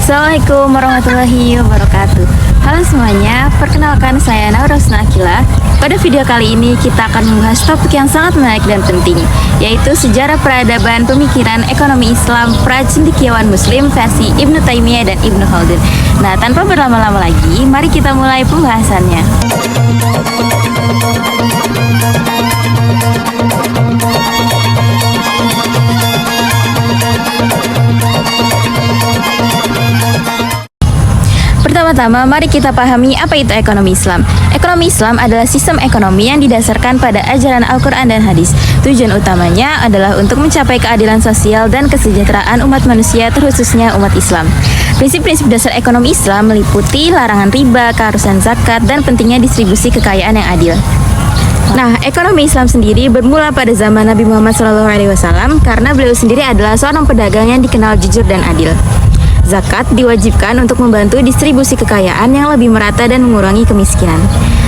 Assalamualaikum warahmatullahi wabarakatuh. Halo semuanya, perkenalkan saya Naurosna Akila. Pada video kali ini kita akan membahas topik yang sangat menarik dan penting, yaitu sejarah peradaban pemikiran ekonomi Islam pra-cendekiawan Muslim versi Ibnu Taimiyah dan Ibnu Khaldun. Nah, tanpa berlama-lama lagi, mari kita mulai pembahasannya. Pertama-tama, mari kita pahami apa itu ekonomi Islam. Ekonomi Islam adalah sistem ekonomi yang didasarkan pada ajaran Al-Quran dan hadis. Tujuan utamanya adalah untuk mencapai keadilan sosial dan kesejahteraan umat manusia, terkhususnya umat Islam. Prinsip-prinsip dasar ekonomi Islam meliputi larangan riba, keharusan zakat, dan pentingnya distribusi kekayaan yang adil. Nah, ekonomi Islam sendiri bermula pada zaman Nabi Muhammad SAW karena beliau sendiri adalah seorang pedagang yang dikenal jujur dan adil. Zakat diwajibkan untuk membantu distribusi kekayaan yang lebih merata dan mengurangi kemiskinan.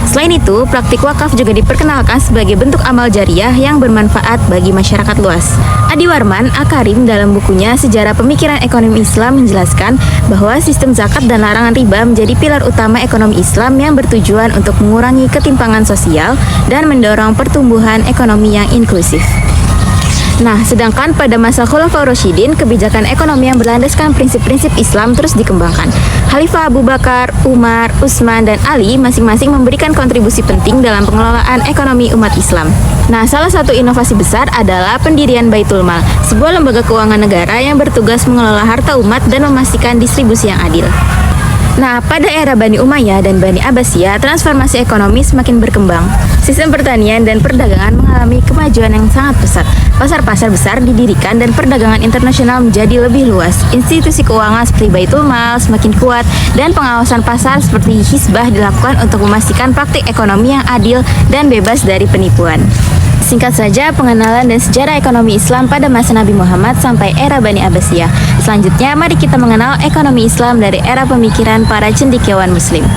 Selain itu, praktik wakaf juga diperkenalkan sebagai bentuk amal jariah yang bermanfaat bagi masyarakat luas. Adi Warman Akarim dalam bukunya Sejarah Pemikiran Ekonomi Islam menjelaskan bahwa sistem zakat dan larangan riba menjadi pilar utama ekonomi Islam yang bertujuan untuk mengurangi ketimpangan sosial dan mendorong pertumbuhan ekonomi yang inklusif. Nah, sedangkan pada masa Khulafaur Rasyidin, kebijakan ekonomi yang berlandaskan prinsip-prinsip Islam terus dikembangkan. Khalifah Abu Bakar, Umar, Utsman, dan Ali masing-masing memberikan kontribusi penting dalam pengelolaan ekonomi umat Islam. Nah, salah satu inovasi besar adalah pendirian Baitul Mal, sebuah lembaga keuangan negara yang bertugas mengelola harta umat dan memastikan distribusi yang adil. Nah, pada era Bani Umayyah dan Bani Abbasiyah, transformasi ekonomi semakin berkembang. Sistem pertanian dan perdagangan mengalami kemajuan yang sangat pesat. Pasar-pasar besar didirikan dan perdagangan internasional menjadi lebih luas. Institusi keuangan seperti Baitul Mal semakin kuat dan pengawasan pasar seperti Hizbah dilakukan untuk memastikan praktik ekonomi yang adil dan bebas dari penipuan. Singkat saja pengenalan dan sejarah ekonomi Islam pada masa Nabi Muhammad sampai era Bani Abbasiyah. Selanjutnya, mari kita mengenal ekonomi Islam dari era pemikiran para cendekiawan Muslim.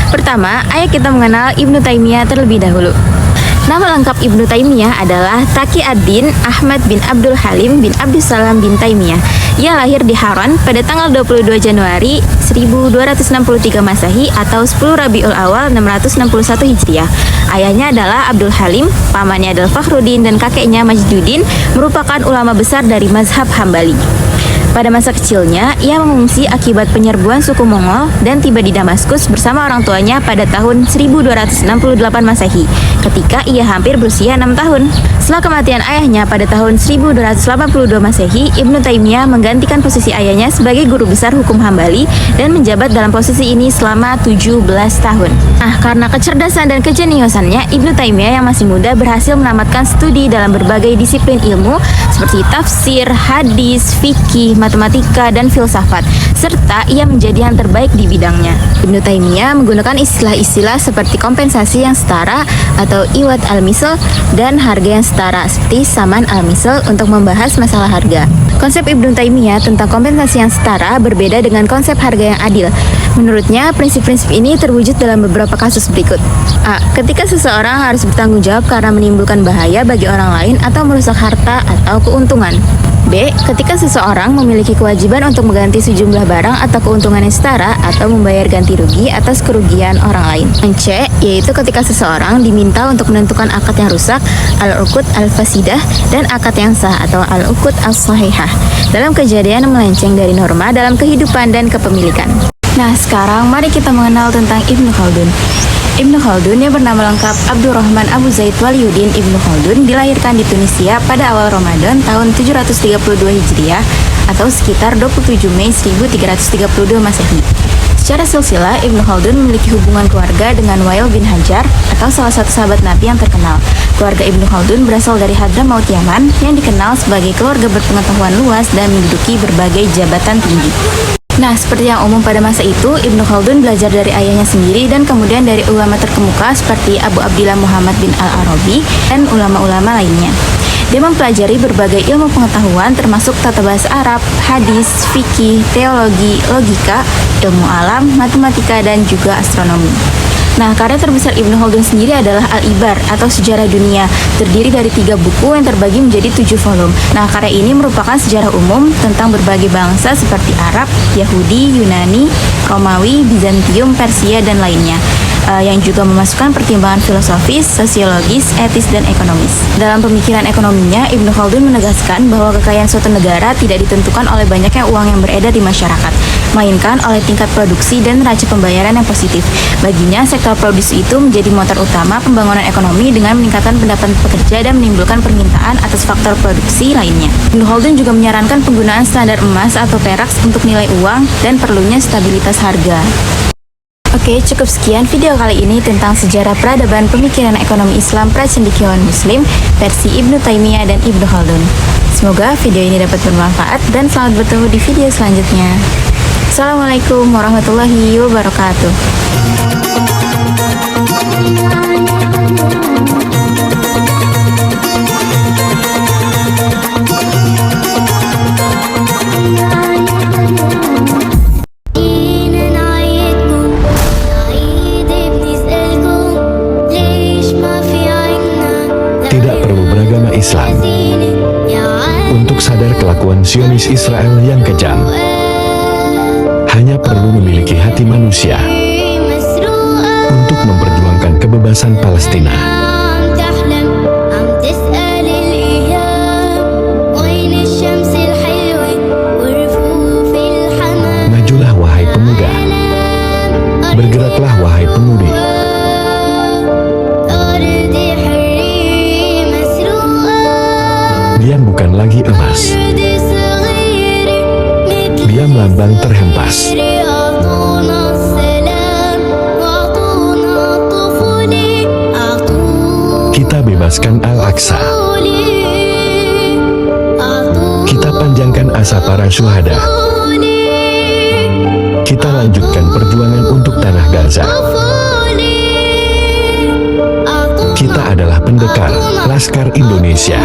Pertama, ayo kita mengenal Ibnu Taimiyah terlebih dahulu. Nama lengkap Ibnu Taimiyah adalah Taqi ad-Din Ahmad bin Abdul Halim bin Abdussalam bin Taimiyah. Ia lahir di Haran pada tanggal 22 Januari 1263 Masehi atau 10 Rabiul Awal 661 Hijriah. Ayahnya adalah Abdul Halim, pamannya adalah Fakhruddin, dan kakeknya Majduddin merupakan ulama besar dari mazhab Hambali. Pada masa kecilnya, ia mengungsi akibat penyerbuan suku Mongol dan tiba di Damaskus bersama orang tuanya pada tahun 1268 Masehi, ketika ia hampir berusia 6 tahun. Setelah kematian ayahnya pada tahun 1282 Masehi, Ibnu Taimiyah menggantikan posisi ayahnya sebagai guru besar hukum Hambali dan menjabat dalam posisi ini selama 17 tahun. Nah, karena kecerdasan dan kejeniusannya, Ibnu Taimiyah yang masih muda berhasil menamatkan studi dalam berbagai disiplin ilmu seperti tafsir, hadis, fikih, matematika, dan filsafat, serta ia menjadi yang terbaik di bidangnya. Ibnu Taimiyah menggunakan istilah-istilah seperti kompensasi yang setara atau iwad al-misl dan harga yang setara seperti saman al-misl untuk membahas masalah harga. Konsep Ibnu Taimiyah tentang kompensasi yang setara berbeda dengan konsep harga yang adil. Menurutnya, prinsip-prinsip ini terwujud dalam beberapa kasus berikut. A. Ketika seseorang harus bertanggung jawab karena menimbulkan bahaya bagi orang lain atau merusak harta atau keuntungan. B. Ketika seseorang memiliki kewajiban untuk mengganti sejumlah barang atau keuntungan yang setara atau membayar ganti rugi atas kerugian orang lain. Yang C. Yaitu ketika seseorang diminta untuk menentukan akad yang rusak, al-uqud al-fasidah, dan akad yang sah atau al-uqud al-sahihah dalam kejadian melenceng dari norma dalam kehidupan dan kepemilikan. Nah, sekarang mari kita mengenal tentang Ibnu Khaldun. Ibnu Khaldun yang bernama lengkap Abdurrahman Abu Zaid Waliyuddin Ibnu Khaldun dilahirkan di Tunisia pada awal Ramadan tahun 732 Hijriah atau sekitar 27 Mei 1332 Masehi. Secara silsilah, Ibnu Khaldun memiliki hubungan keluarga dengan Wail bin Hajar atau salah satu sahabat Nabi yang terkenal. Keluarga Ibnu Khaldun berasal dari Hadramaut Yaman yang dikenal sebagai keluarga berpengetahuan luas dan menduduki berbagai jabatan tinggi. Nah, seperti yang umum pada masa itu, Ibnu Khaldun belajar dari ayahnya sendiri dan kemudian dari ulama terkemuka seperti Abu Abdillah Muhammad bin Al-Arabi dan ulama-ulama lainnya. Dia mempelajari berbagai ilmu pengetahuan termasuk tata bahasa Arab, hadis, fikih, teologi, logika, ilmu alam, matematika, dan juga astronomi. Nah, karya terbesar Ibnu Khaldun sendiri adalah Al-Ibar atau Sejarah Dunia, terdiri dari 3 buku yang terbagi menjadi 7 volume. Nah, karya ini merupakan sejarah umum tentang berbagai bangsa seperti Arab, Yahudi, Yunani, Romawi, Bizantium, Persia, dan lainnya, yang juga memasukkan pertimbangan filosofis, sosiologis, etis, dan ekonomis. Dalam pemikiran ekonominya, Ibnu Khaldun menegaskan bahwa kekayaan suatu negara tidak ditentukan oleh banyaknya uang yang beredar di masyarakat, melainkan oleh tingkat produksi dan neraca pembayaran yang positif. Baginya, sektor produksi itu menjadi motor utama pembangunan ekonomi dengan meningkatkan pendapatan pekerja dan menimbulkan permintaan atas faktor produksi lainnya. Ibnu Khaldun juga menyarankan penggunaan standar emas atau perak untuk nilai uang dan perlunya stabilitas harga. Oke, cukup sekian video kali ini tentang sejarah peradaban pemikiran ekonomi Islam pracendekiawan Muslim versi Ibnu Taimiyah dan Ibnu Khaldun. Semoga video ini dapat bermanfaat dan selamat bertemu di video selanjutnya. Assalamualaikum warahmatullahi wabarakatuh. Tidak perlu beragama Islam untuk sadar kelakuan Zionis Israel yang kejam. Hanya perlu memiliki hati manusia untuk memperjuangkan kebebasan Palestina. Majulah wahai pemuda, bergeraklah wahai pemudi. Dia bukan lagi emas, dia melambang terhempas. Kita bebaskan Al-Aqsa. Kita panjangkan asa para syuhada. Kita lanjutkan perjuangan untuk tanah Gaza. Kita adalah pendekar Laskar Indonesia.